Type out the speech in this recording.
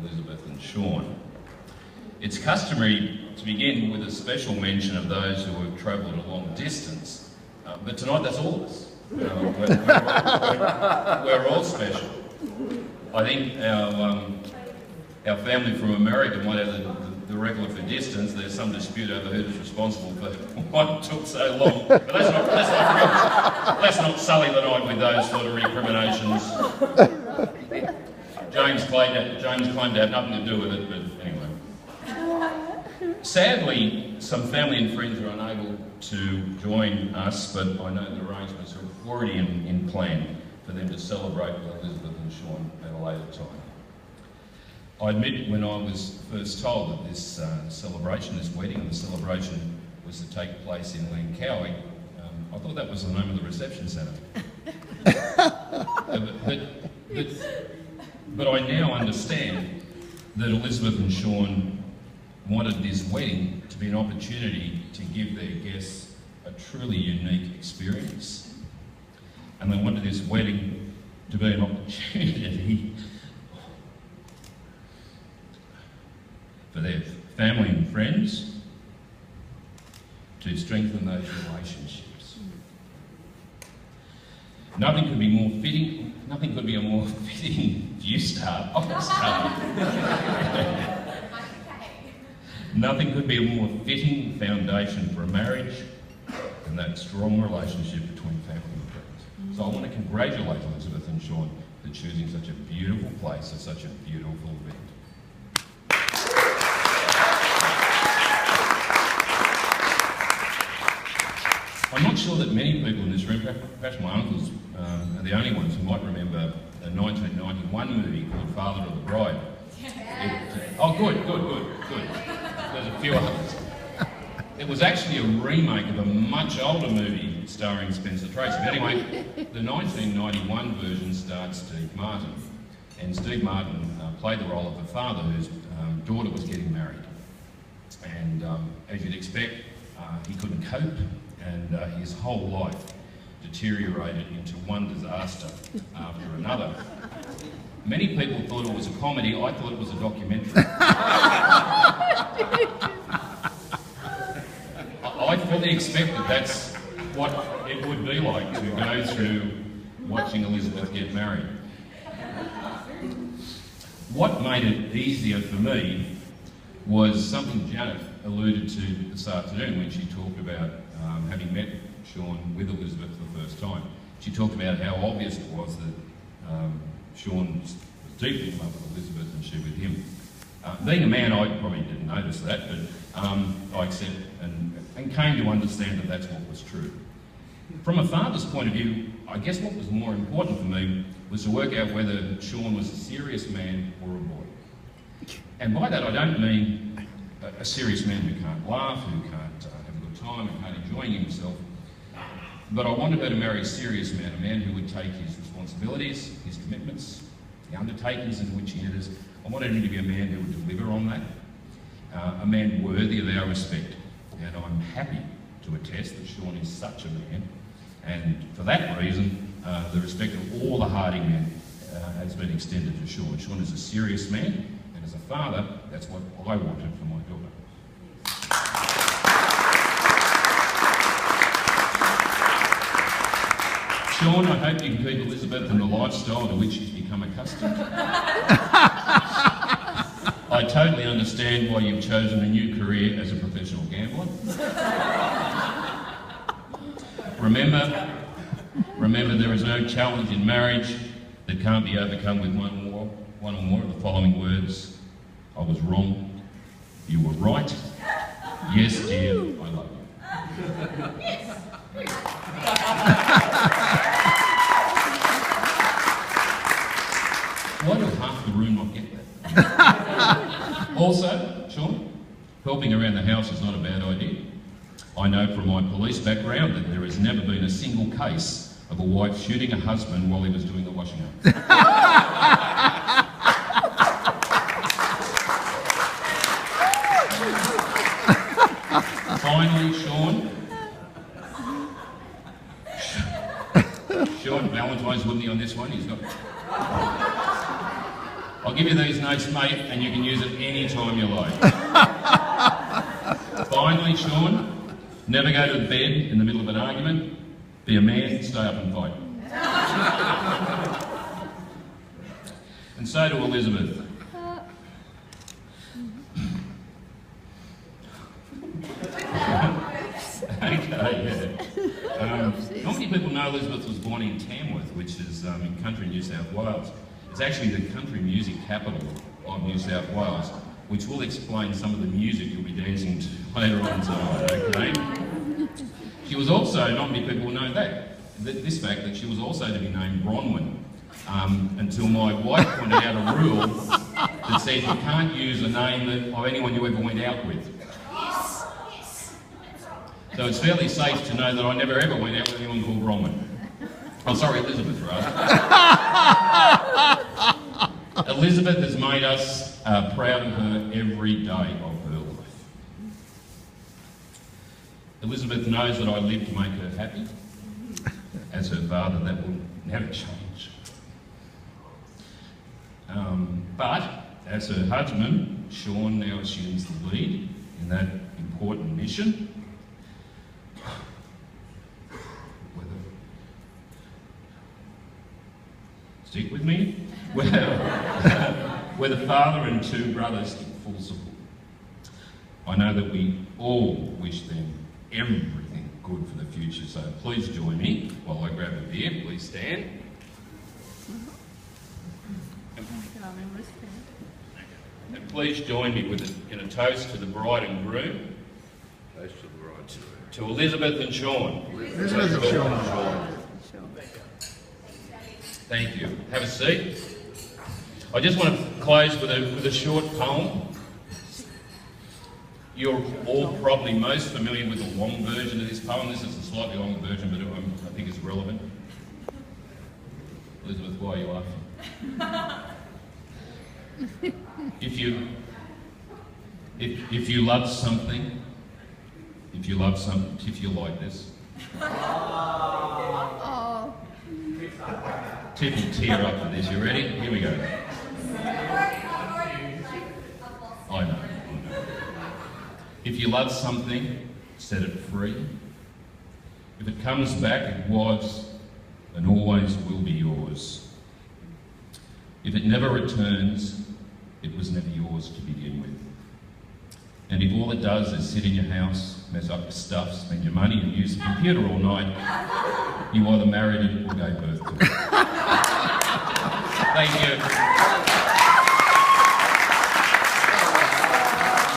Elizabeth and Sean. It's customary to begin with a special mention of those who have travelled a long distance, but tonight that's all of us. We're all special. I think our family from America might have the record for distance. There's some dispute over who was responsible for what took so long. But let's not sully the night with those sort of recriminations. James claimed to have nothing to do with it, but anyway. Sadly, some family and friends are unable to join us, but I know the arrangements are already in plan for them to celebrate with Elizabeth and Sean at a later time. I admit, when I was first told that this celebration, this wedding and the celebration was to take place in Langkawi, I thought that was the name of the reception centre. But I now understand that Elizabeth and Sean wanted this wedding to be an opportunity to give their guests a truly unique experience. And they wanted this wedding to be an opportunity for their family and friends to strengthen those relationships. Nothing could be more fitting, nothing could be a more fitting Nothing could be a more fitting foundation for a marriage than that strong relationship between family and friends. So I want to congratulate Elizabeth and Sean for choosing such a beautiful place at such a beautiful event. I'm not sure that many people in this room, perhaps my uncles, are the only ones who might remember a 1991 movie called Father of the Bride. Oh, good. There's a few others. It was actually a remake of a much older movie starring Spencer Tracy. But anyway, the 1991 version starred Steve Martin. And Steve Martin played the role of a father whose daughter was getting married. And as you'd expect, he couldn't cope, and his whole life deteriorated into one disaster after another. Many people thought it was a comedy. I thought it was a documentary. I fully expected that's what it would be like to go through watching Elizabeth get married. What made it easier for me was something Janet alluded to this afternoon when she talked about having met Sean with Elizabeth for the first time. She talked about how obvious it was that Sean was deeply in love with Elizabeth and she with him. Being a man, I probably didn't notice that, but I accept and came to understand that that's what was true. From a father's point of view, I guess what was more important for me was to work out whether Sean was a serious man or a boy. And by that I don't mean a serious man who can't laugh, who can't have a good time and can't enjoy himself, but I wanted her to marry a serious man, a man who would take his responsibilities, his commitments, the undertakings in which he enters. I wanted him to be a man who would deliver on that, a man worthy of our respect. And I'm happy to attest that Sean is such a man, and for that reason, the respect of all the Harding men has been extended to Sean. Sean is a serious man, and as a father, that's what I wanted for my daughter. Sean, I hope you can keep Elizabeth in the lifestyle to which she's become accustomed. I totally understand why you've chosen a new career as a professional gambler. Remember, there is no challenge in marriage that can't be overcome with one or more of the following words. I was wrong. You were right. Yes, dear, I love you. Yes. Why do half the room not get that? Also, Sean, helping around the house is not a bad idea. I know from my police background that there has never been a single case of a wife shooting a husband while he was doing the washing up. Finally, Sean Valentine's wouldn't he on this one? He's got... I I'll give you these notes, mate, and you can use it any time you like. Finally, Sean, never go to bed in the middle of an argument. Be a man, stay up and fight. And so to Elizabeth. Okay, yeah. Not many people know Elizabeth was born in Tamworth, which is in country New South Wales. It's actually the country music capital of New South Wales, which will explain some of the music you'll be dancing to later on tonight, okay? She was also, not many people know this fact, that she was also to be named Bronwyn, until my wife pointed out a rule that said you can't use a name of anyone you ever went out with. So it's fairly safe to know that I never ever went out with anyone called Bronwyn. Oh, sorry, Elizabeth, rather. Elizabeth has made us proud of her every day of her life. Elizabeth knows that I live to make her happy. As her father, that will never change. But as her husband, Sean now assumes the lead in that important mission. Stick with me? Where the father and two brothers give full support. I know that we all wish them everything good for the future, so please join me while I grab a beer. Please stand. And please join me in a toast to the bride and groom. Toast to the bride. To Elizabeth and Sean. Elizabeth and Sean. Thank you. Have a seat. I just want to close with a short poem. You're all probably most familiar with the long version of this poem. This is a slightly longer version, but I think it's relevant. Elizabeth, why are you laughing? If you love something, if you like this. Tiff will tear up for this. You ready? Here we go. I know. If you love something, set it free. If it comes back, it was and always will be yours. If it never returns, it was never yours to begin with. And if all it does is sit in your house, mess up your stuff, spend your money and use the computer all night, you either married it or gave birth to it. Thank you.